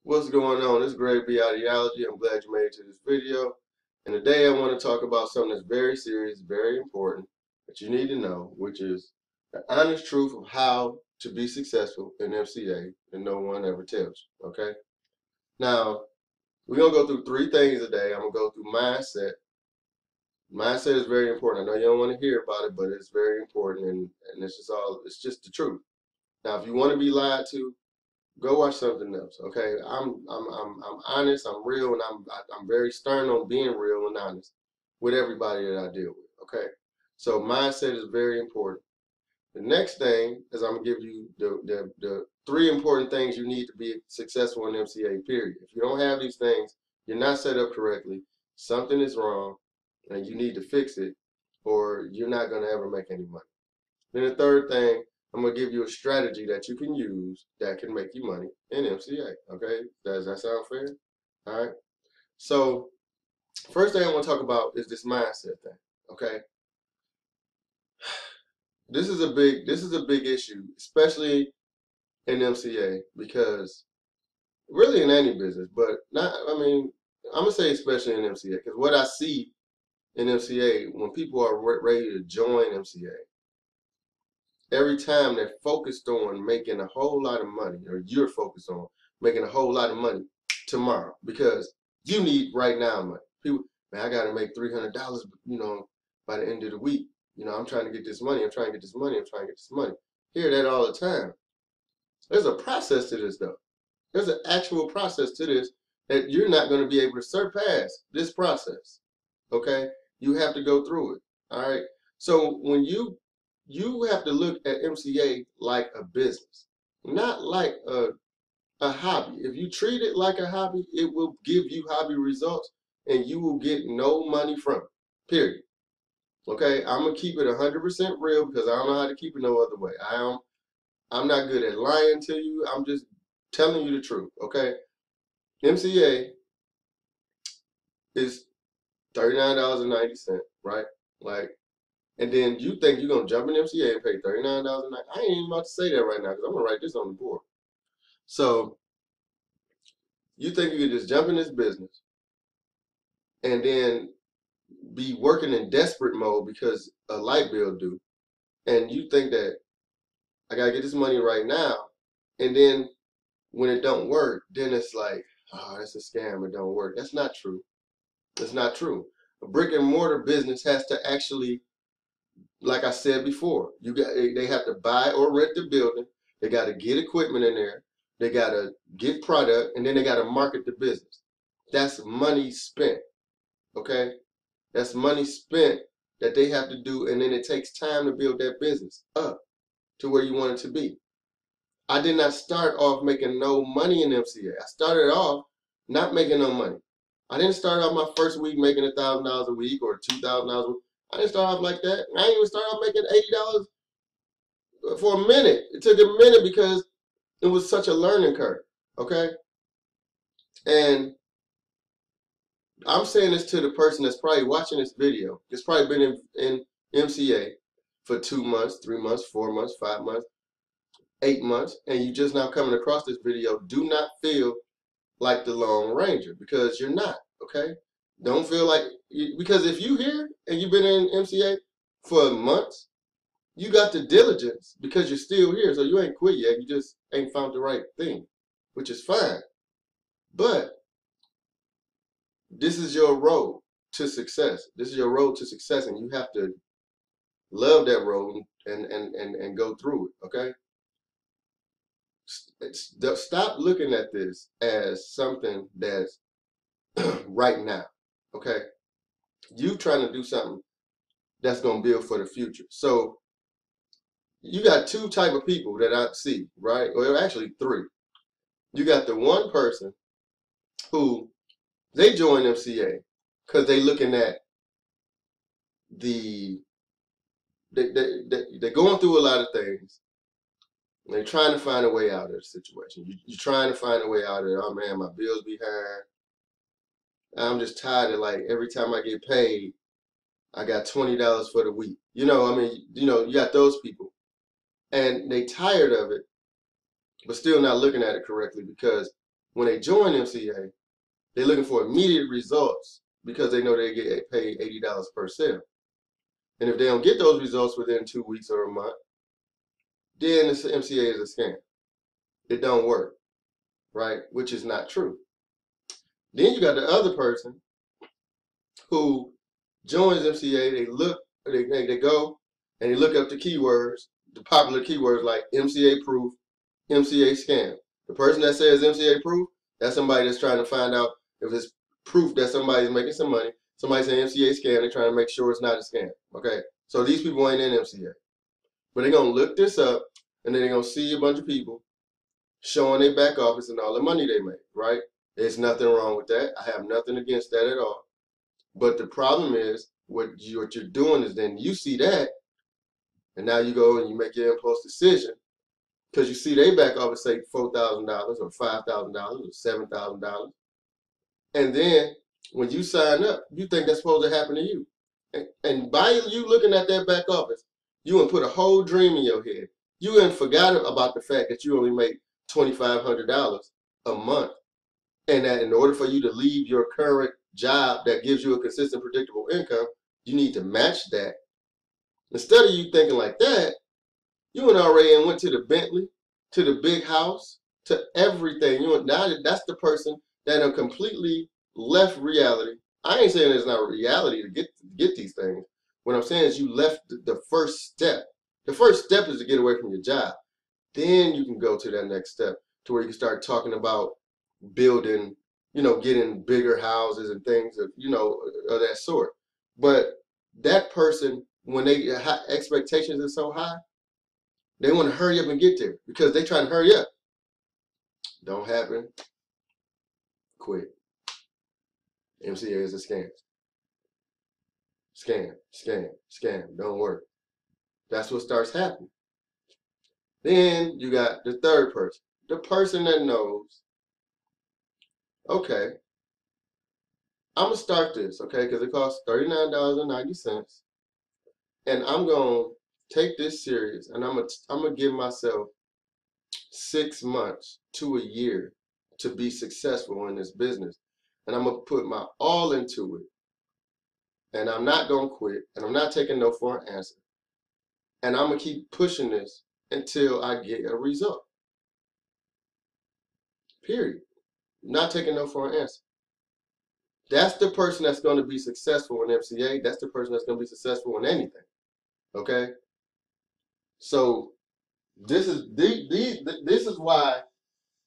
What's going on? This is Greg B. Ideology. I'm glad you made it to this video. And today I want to talk about something that's very serious, very important, that you need to know, which is the honest truth of how to be successful in MCA and no one ever tells you. Okay? Now, we're going to go through three things today. I'm going to go through mindset. Mindset is very important. I know you don't want to hear about it, but it's very important, and it's just the truth. Now, if you want to be lied to, go watch something else. Okay, I'm honest, I'm real, and I'm very stern on being real and honest with everybody that I deal with. Okay, so mindset is very important. The next thing is I'm gonna give you the three important things you need to be successful in MCA. Period. If you don't have these things, you're not set up correctly. Something is wrong, and you need to fix it, or you're not gonna ever make any money. Then the third thing, I'm gonna give you a strategy that you can use that can make you money in MCA. Okay, does that sound fair? All right. So first thing I want to talk about is this mindset thing. Okay, this is a big issue, especially in MCA, because really in any business, but not. I mean, I'm gonna say especially in MCA because what I see in MCA when people are ready to join MCA, every time they're focused on making a whole lot of money, or you're focused on making a whole lot of money tomorrow because you need right now money. People, man, I gotta make $300, by the end of the week. I'm trying to get this money. I'm trying to get this money. I'm trying to get this money. Hear that all the time. There's a process to this, though. There's an actual process to this that you're not going to be able to surpass this process. Okay, you have to go through it. All right. So when you have to look at MCA like a business, not like a hobby. If you treat it like a hobby, it will give you hobby results and you will get no money from it. Period. Okay, I'm gonna keep it 100% real because I don't know how to keep it no other way. I'm not good at lying to you. I'm just telling you the truth. Okay, MCA is $39.90, right? Like, and then you think you're gonna jump in MCA and pay $39.90? I ain't even about to say that right now because I'm gonna write this on the board. So you think you could just jump in this business and then be working in desperate mode because a light bill due, and you think that I gotta get this money right now, and then when it don't work, then it's like, oh, that's a scam. It don't work. That's not true. It's not true. A brick and mortar business has to actually, like I said before, they have to buy or rent the building. They got to get equipment in there. They got to get product, and then they got to market the business. That's money spent. Okay, that's money spent that they have to do, and then it takes time to build that business up to where you want it to be. I did not start off making no money in MCA. I started off not making no money. I didn't start off my first week making $1,000 a week or $2,000 a week. I didn't start off like that. I didn't even start off making $80 for a minute. It took a minute because it was such a learning curve. Okay? And I'm saying this to the person that's probably watching this video. It's probably been in MCA for 2 months, 3 months, 4 months, 5 months, 8 months, and you just now coming across this video. Do not feel like the Lone Ranger because you're not. Okay? Don't feel like, because if you here and you've been in MCA for months, you got the diligence because you're still here. So you ain't quit yet. You just ain't found the right thing, which is fine. But this is your road to success. This is your road to success, and you have to love that road and go through it. Okay? Stop looking at this as something that's right now. Okay? You trying to do something that's going to build for the future. So you got two type of people that I see, right? Well, actually three. You got the one person who they join MCA because they looking at they're going through a lot of things. They're trying to find a way out of the situation. You're trying to find a way out of it. Oh man, my bills behind. I'm just tired of, like, every time I get paid, I got $20 for the week. I mean, you got those people. And they tired of it, but still not looking at it correctly because When they join MCA, they're looking for immediate results because they know they get paid $80 per sale. And if they don't get those results within 2 weeks or a month, then this MCA is a scam. It don't work, right? Which is not true. Then you got the other person who joins MCA. They go and they look up the keywords, the popular keywords like MCA proof, MCA scam. The person that says MCA proof, that's somebody that's trying to find out if it's proof that somebody's making some money. Somebody saying MCA scam, they're trying to make sure it's not a scam. Okay, so these people ain't in MCA, but they're gonna look this up, and then they're gonna see a bunch of people showing their back office and all the money they make. Right? There's nothing wrong with that. I have nothing against that at all. But the problem is what you're doing is then you see that, and now you go and you make your impulse decision because you see they back office say $4,000 or $5,000 or $7,000. And then when you sign up, you think that's supposed to happen to you. And by you looking at that back office, you and put a whole dream in your head. You and forgot about the fact that you only make $2,500 a month. And that in order for you to leave your current job that gives you a consistent, predictable income, you need to match that. Instead of you thinking like that, you went already and went to the Bentley, to the big house, to everything. You now that's the person that have completely left reality. I ain't saying it's not reality to get these things. What I'm saying is you left the first step. The first step is to get away from your job. Then you can go to that next step to where you can start talking about building, getting bigger houses and things of that sort. But that person, when they expectations are so high, they want to hurry up and get there because they trying to hurry up. Don't happen. Quit. MCA is a scam. Scam, scam, scam. Don't work. That's what starts happening. Then you got the third person. The person that knows, okay, I'm going to start this, okay, because it costs $39.90. And I'm going to take this serious, and I'm going to give myself 6 months to a year to be successful in this business. And I'm going to put my all into it. And I'm not going to quit. And I'm not taking no for an answer. And I'm going to keep pushing this until I get a result. Period. I'm not taking no for an answer. That's the person that's going to be successful in MCA. That's the person that's going to be successful in anything. Okay? So this is why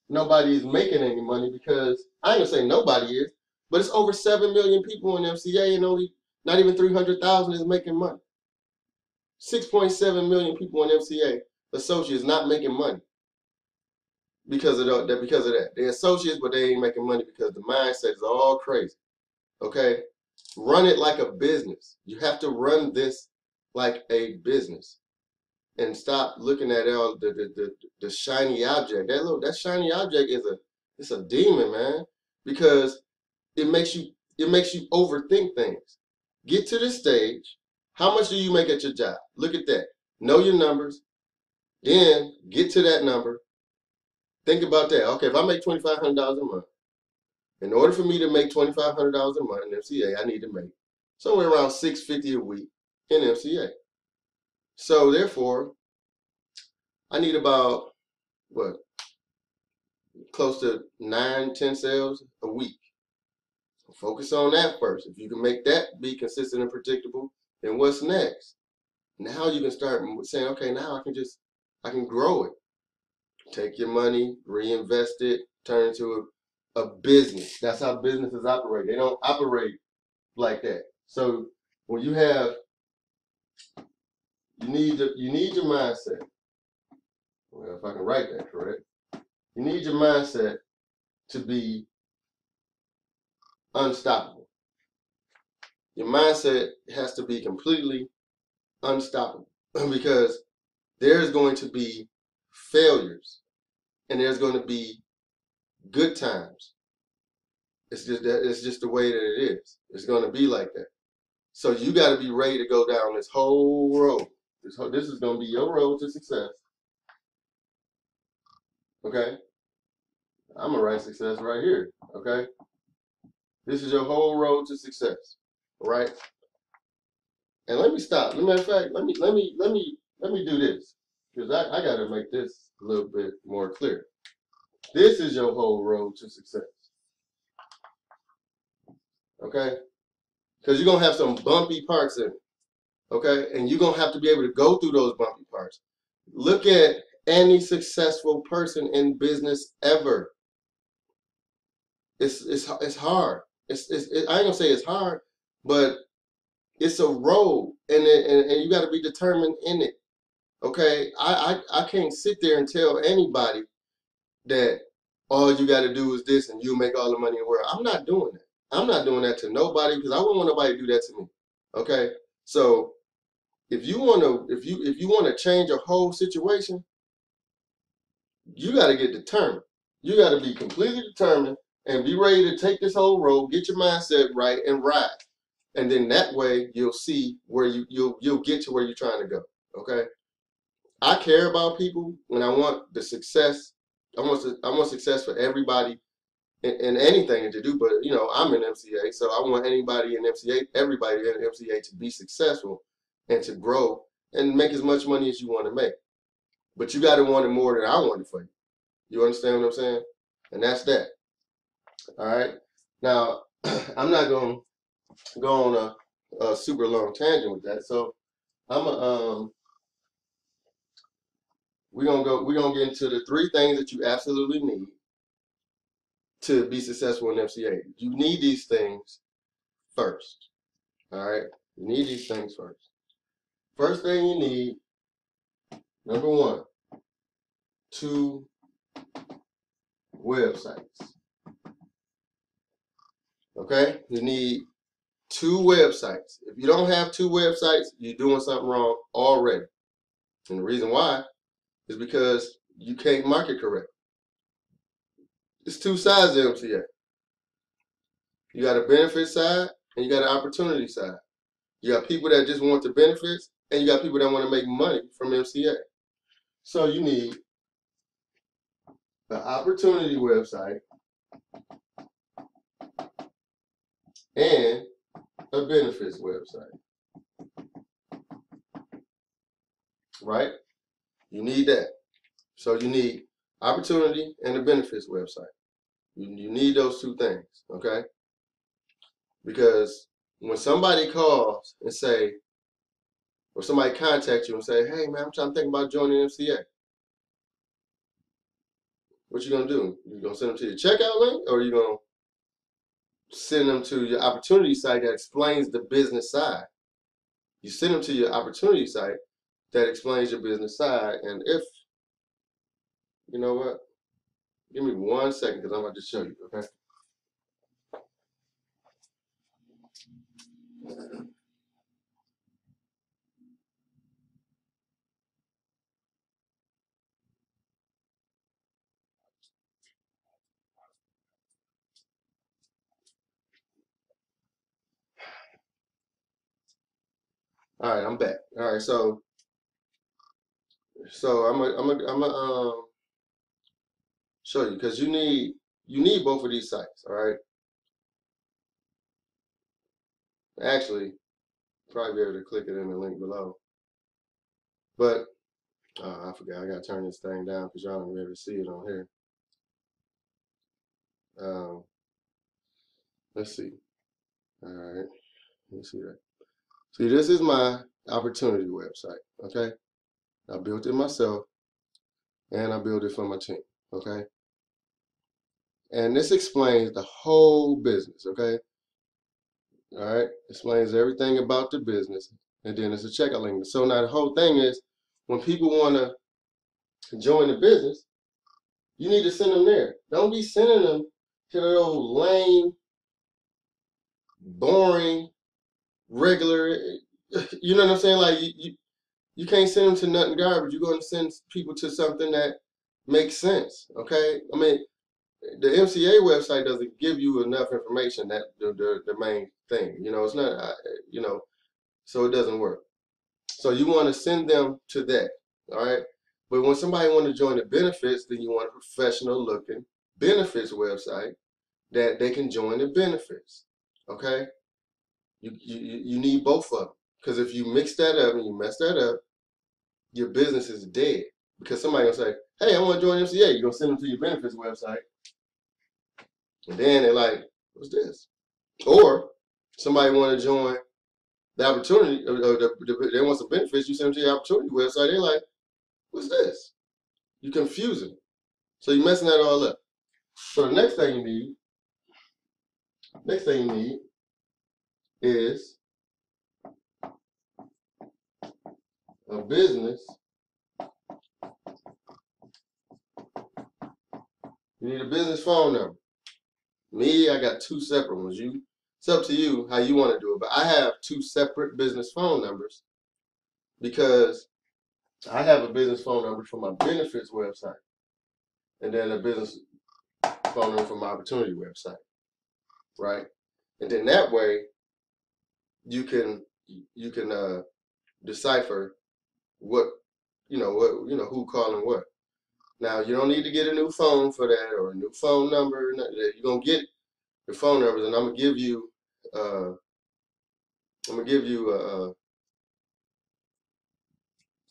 nobody is making any money, because I ain't gonna say nobody is, but it's over 7 million people in MCA and only not even 300,000 is making money. 6.7 million people in MCA associates not making money because of that. They're associates, but they ain't making money because the mindset is all crazy. Okay, run it like a business. You have to run this like a business. And stop looking at all the shiny object. That shiny object it's a demon, man, because it makes you overthink things. Get to this stage. How much do you make at your job? Look at that. Know your numbers. Then get to that number. Think about that. Okay, if I make $2,500 a month, in order for me to make $2,500 a month in MCA, I need to make somewhere around $650 a week in MCA. So therefore, I need about, close to 9-10 sales a week. So focus on that first. If you can make that be consistent and predictable, then what's next? Now you can start saying, okay, now I can grow it. Take your money, reinvest it, turn it into a business. That's how businesses operate. They don't operate like that. So when you need your mindset. Well, if I can write that correct, you need your mindset to be unstoppable. Your mindset has to be completely unstoppable because there's going to be failures and there's going to be good times. It's just the way that it is. It's going to be like that. So you got to be ready to go down this whole road. This is going to be your road to success. Okay? I'm gonna write success right here. Okay, this is your whole road to success. All right, and let me stop. As a matter of fact, let me do this because I got to make this a little bit more clear. This is your whole road to success. Okay, because you're gonna have some bumpy parts in it. Okay, and you're gonna have to be able to go through those bumpy parts. Look at any successful person in business ever. It's hard. I ain't gonna say it's hard, but it's a road, and you got to be determined in it. Okay, I can't sit there and tell anybody that all you got to do is this and you make all the money in the world. I'm not doing that. I'm not doing that to nobody because I wouldn't want nobody to do that to me. Okay, so if you want to if you want to change a whole situation, you got to get determined. You got to be completely determined and be ready to take this whole road, get your mindset right, and ride. And then that way you'll see where you'll get to where you're trying to go. Okay. I care about people when I want the success. I want success for everybody in anything that you do. But you know, I'm in MCA, so I want anybody in MCA, everybody in MCA to be successful and to grow and make as much money as you want to make. But you got to want it more than I want it for you. You understand what I'm saying? And that's that. All right. Now, I'm not going to go on a super long tangent with that. So I'm we're gonna get into the three things that you absolutely need to be successful in MCA. You need these things first. All right. You need these things first. First thing you need, number one, 2 websites. Okay? You need 2 websites. If you don't have 2 websites, you're doing something wrong already. And the reason why is because you can't market correct. It's 2 sides of MCA. You got a benefit side and you got an opportunity side. You got people that just want the benefits and you got people that want to make money from MCA. So you need an opportunity website and a benefits website. Right? You need that. So you need opportunity and a benefits website. You need those 2 things, okay? Because when somebody calls and say, or somebody contacts you and say, hey man, I'm trying to think about joining MCA. What you gonna do? You gonna send them to your checkout link, or you gonna send them to your opportunity site that explains the business side? You send them to your opportunity site that explains your business side, and if you know what, give me 1 second because I'm about to show you. Okay. All right, I'm back. All right, so I'm a show you because you need both of these sites. All right. Actually, probably be able to click it in the link below. But I forgot. I gotta turn this thing down because y'all don't be able to see it on here. Um, let's see. All right. Let's see that. See, this is my opportunity website. Okay. I built it myself and I built it for my team. Okay. And this explains the whole business. Okay. All right. Explains everything about the business. And then it's a checkout link. So now the whole thing is when people want to join the business, you need to send them there. Don't be sending them to the old lame, boring, regular. You know what I'm saying? Like you can't send them to nothing garbage. You're going to send people to something that makes sense. Okay? I mean, the MCA website doesn't give you enough information. That the main thing. You know, it's not. You know, so it doesn't work. So you want to send them to that. All right. But when somebody want to join the benefits, then you want a professional looking benefits website that they can join the benefits. Okay, you need both of them, because if you mix that up and you mess that up, your business is dead. Because somebody gonna say, "Hey, I want to join MCA." You're gonna send them to your benefits website, and then they're like, "What's this?" Or somebody want to join the opportunity, they want some benefits. You send them to your opportunity website. They're like, "What's this?" You're confusing. So you're messing that all up. So the next thing you need is a business. You need a business phone number. Me, I got two separate ones. It's up to you how you want to do it. But I have two separate business phone numbers because I have a business phone number for my benefits website, and then a business phone number for my opportunity website, right? And then that way you can decipher what who calling what. Now you don't need to get a new phone for that or a new phone number. You're gonna get the phone numbers, and I'm gonna give you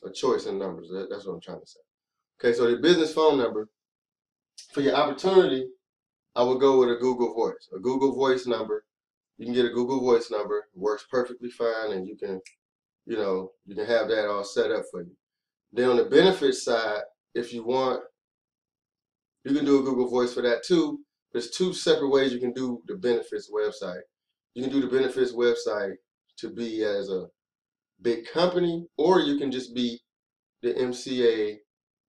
a choice in numbers. That's what I'm trying to say. Okay, so the business phone number for your opportunity, I would go with a Google Voice. A Google Voice number. You can get a Google Voice number. It works perfectly fine, and you can have that all set up for you. Then on the benefits side, if you want, you can do a Google Voice for that too. There's two separate ways you can do the benefits website. You can do the benefits website to be as a big company, or you can just be the MCA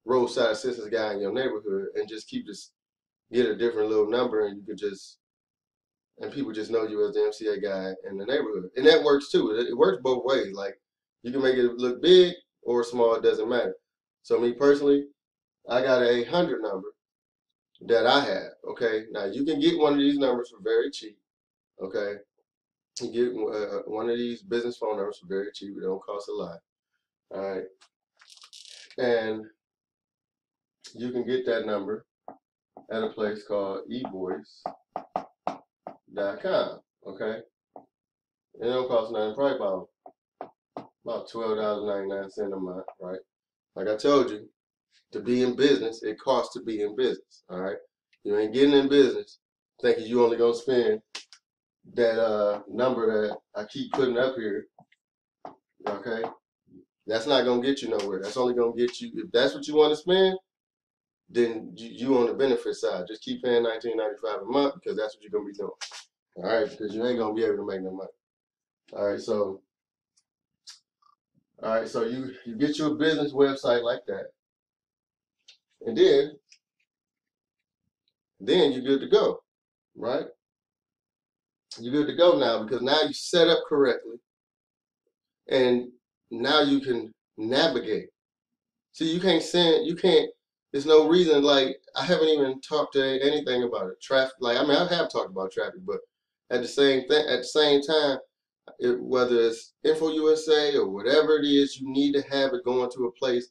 roadside assistance guy in your neighborhood and just get a different little number, and people just know you as the MCA guy in the neighborhood. And that works too. It works both ways. Like, you can make it look big or small, it doesn't matter. So me personally, I got a 800 number that I have. Okay, now you can get one of these numbers for very cheap. Okay, you get one of these business phone numbers for very cheap. It don't cost a lot. All right, and you can get that number at a place called evoice.com. Okay, it don't cost nothing. Probably about $12.99 a month. Right, like I told you, to be in business, it costs to be in business. All right, you ain't getting in business thinking you only gonna spend that number that I keep putting up here. Okay, that's not gonna get you nowhere. That's only gonna get you, if that's what you want to spend, then you on the benefit side. Just keep paying $19.95 a month, because that's what you're gonna be doing. All right, because you ain't gonna be able to make no money. All right, so you get you a business website like that, and then you're good to go, right? You're good to go now, because now you set up correctly, and now you can navigate. See, there's no reason, like, I haven't even talked to anything about it. Traffic, like, I mean, I have talked about traffic, but at the same time, whether it's InfoUSA or whatever it is, you need to have it going to a place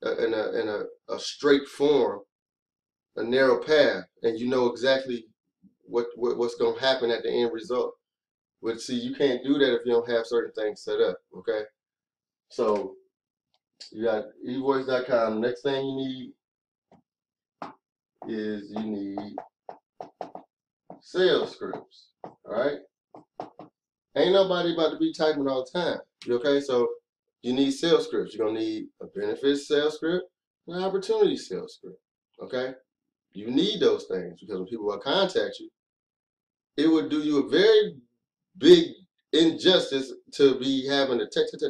in a straight form, a narrow path, and you know exactly what's going to happen at the end result. But see, you can't do that if you don't have certain things set up, okay? So you got evoice.com. Next thing you need is sales scripts. All right, ain't nobody about to be typing all the time. Okay, so you need sales scripts. You're gonna need a benefits sales script and an opportunity sales script. Okay, you need those things, because when people will contact you, it would do you a very big injustice to be having to text, and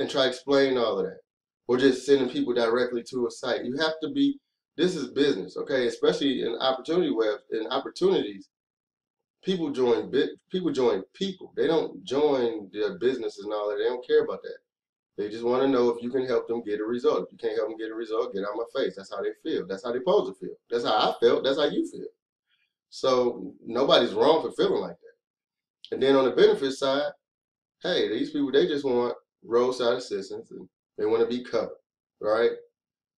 try to explain all of that, or just sending people directly to a site. You have to be. This is business, okay? Especially in opportunities, people join people. They don't join their businesses and all that. They don't care about that. They just want to know if you can help them get a result. If you can't help them get a result, get out my face. That's how they feel. That's how they're supposed to feel. That's how I felt. That's how you feel. So nobody's wrong for feeling like that. And then on the benefits side, hey, these people, they just want roadside assistance, and they want to be covered, right?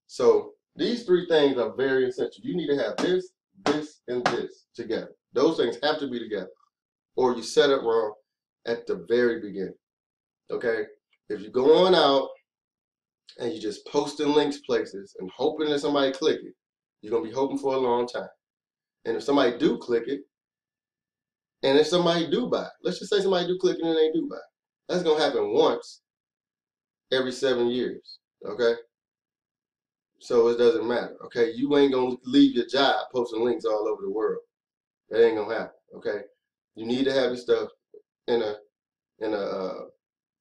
So These three things are very essential. You need to have this, this, and this together. Those things have to be together, or you set it wrong at the very beginning. Okay? If you go on out and you just posting links places and hoping that somebody click it, you're gonna be hoping for a long time. And if somebody do click it, and if somebody do buy, let's just say somebody do click it and they do buy, that's gonna happen once every 7 years. Okay? So it doesn't matter. Okay? You ain't gonna leave your job posting links all over the world. That ain't gonna happen. Okay? You need to have your stuff in a in a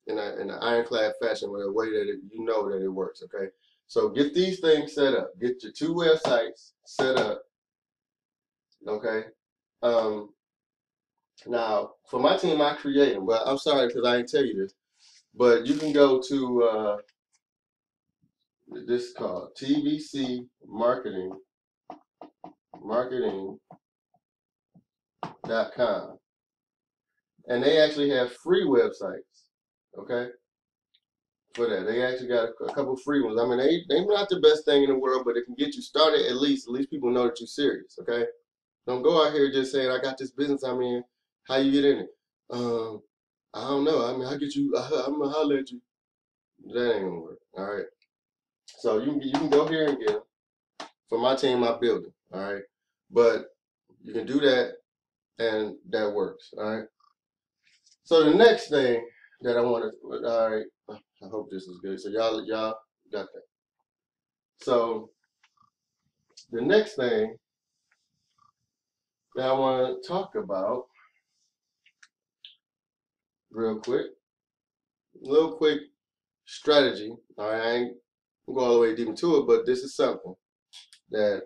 in an ironclad fashion, with a way that you know that it works. Okay, so get these things set up. Get your 2 websites set up. Okay. Um, Now for my team, I create them, but I'm sorry because I didn't tell you this. But you can go to this is called TVC marketing.com, and they actually have free websites. Okay. For that, they actually got a couple free ones. I mean, they're not the best thing in the world, but it can get you started at least. At least people know that you're serious. Okay, don't go out here just saying I got this business I'm in. How you get in it? I don't know. I mean, I get you. I'm gonna holler at you. That ain't gonna work. All right. So you can go here and get them. For my team, I build it. All right. But you can do that, and that works. All right. So the next thing that I want to. All right. I hope this is good. So y'all got that. So the next thing that I want to talk about real quick, little quick strategy. All right, I ain't go all the way deep into it, but this is something that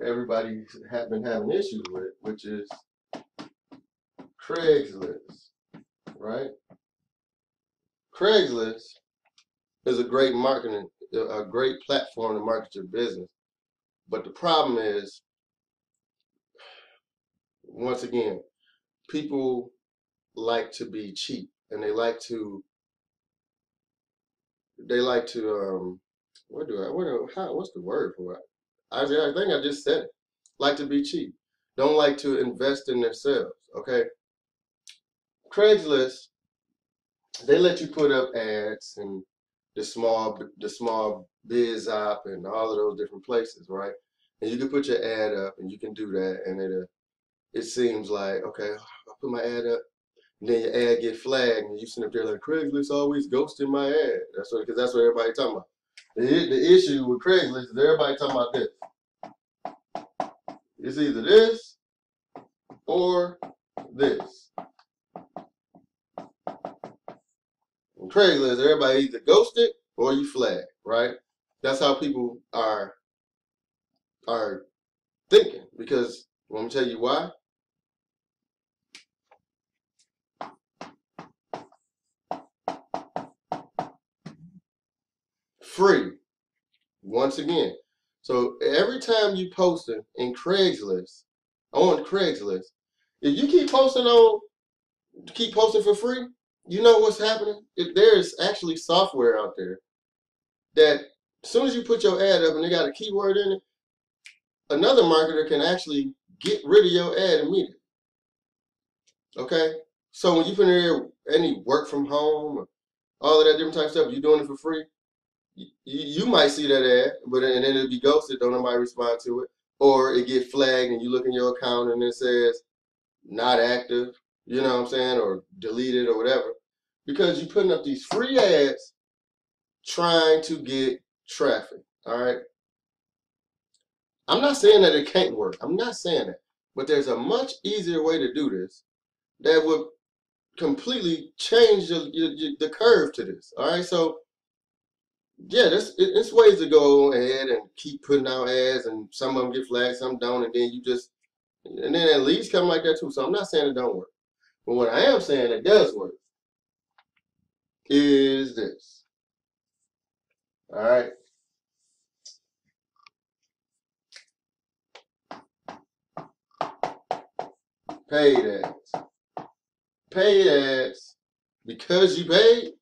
everybody has been having issues with, which is Craigslist, right? Craigslist is a great a great platform to market your business. But the problem is, once again, people like to be cheap, and they like to what's the word for it? I think I just said it. Like to be cheap. Don't like to invest in themselves. Okay. Craigslist, they let you put up ads and the small biz app and all of those different places, right? And you can put your ad up and you can do that, and it seems like, okay, I put my ad up, and then your ad get flagged, and you sitting up there like, Craigslist always ghosting my ad. Because that's what everybody talking about. The issue with Craigslist is everybody talking about this. It's either this or this. On Craigslist, everybody either ghosted or you flag, right? That's how people are thinking. Because let me tell you why. Free. Once again. So every time you posting in Craigslist, on Craigslist, if you keep posting for free, you know what's happening? There's actually software out there that as soon as you put your ad up and they got a keyword in it, another marketer can actually get rid of your ad immediately. Okay? So when you put in there any work from home or all of that different type of stuff, you're doing it for free, you might see that ad, and then it'll be ghosted, don't nobody respond to it. Or it get flagged and you look in your account and it says not active, you know what I'm saying, or deleted or whatever. Because you're putting up these free ads trying to get traffic. All right. I'm not saying that it can't work. I'm not saying that. But there's a much easier way to do this that would completely change the curve to this. All right. So, yeah, there's ways to go ahead and keep putting out ads, and some of them get flagged, some don't, and then at least come like that too. So I'm not saying it don't work. But what I am saying it does work is this. All right. Paid ads. Paid ads, because you paid,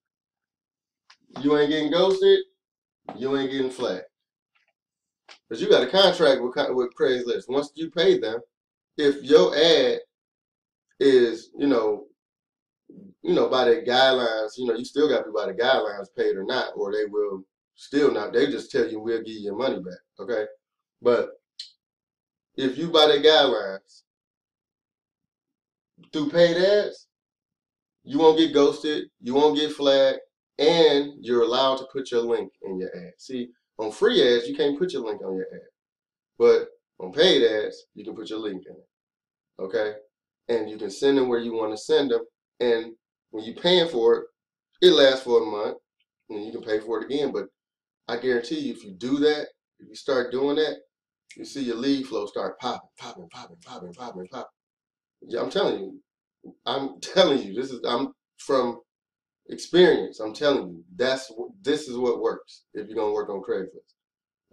you ain't getting ghosted, you ain't getting flagged. Because you got a contract with Craigslist. Once you pay them, if your ad is, by their guidelines, you still got to be by the guidelines paid or not, or they will still not. They just tell you we'll give you your money back, okay? But if you by their guidelines through paid ads, you won't get ghosted, you won't get flagged, and you're allowed to put your link in your ad. See, on free ads, you can't put your link on your ad, but on paid ads, you can put your link in it, okay? And you can send them where you want to send them, and when you're paying for it, it lasts for a month, and you can pay for it again. But I guarantee you, if you do that, if you start doing that, you see your lead flow start popping, popping, popping, popping, popping, popping. Yeah, I'm telling you, I'm from experience. I'm telling you, this is what works if you're gonna work on Craigslist.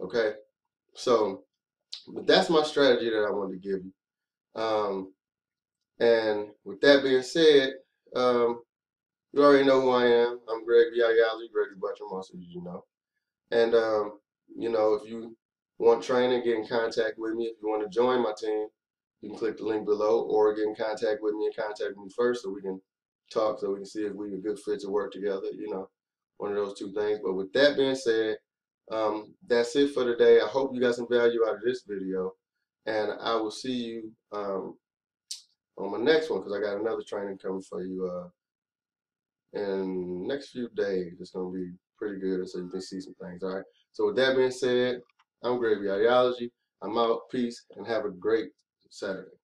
Okay, so but that's my strategy that I wanted to give you. And with that being said, um, you already know who I am. I'm Greg Viayali, Greg Butcher Muscle, you know. And if you want training, get in contact with me. If you want to join my team, you can click the link below, or get in contact with me and contact me first so we can talk, so we can see if we're a good fit to work together, one of those two things. But with that being said, that's it for today. I hope you got some value out of this video, and I will see you on my next one, because I got another training coming for you in the next few days. It's going to be pretty good, so you can see some things. All right. So with that being said, I'm Gravy Ideology. I'm out. Peace, and have a great Saturday.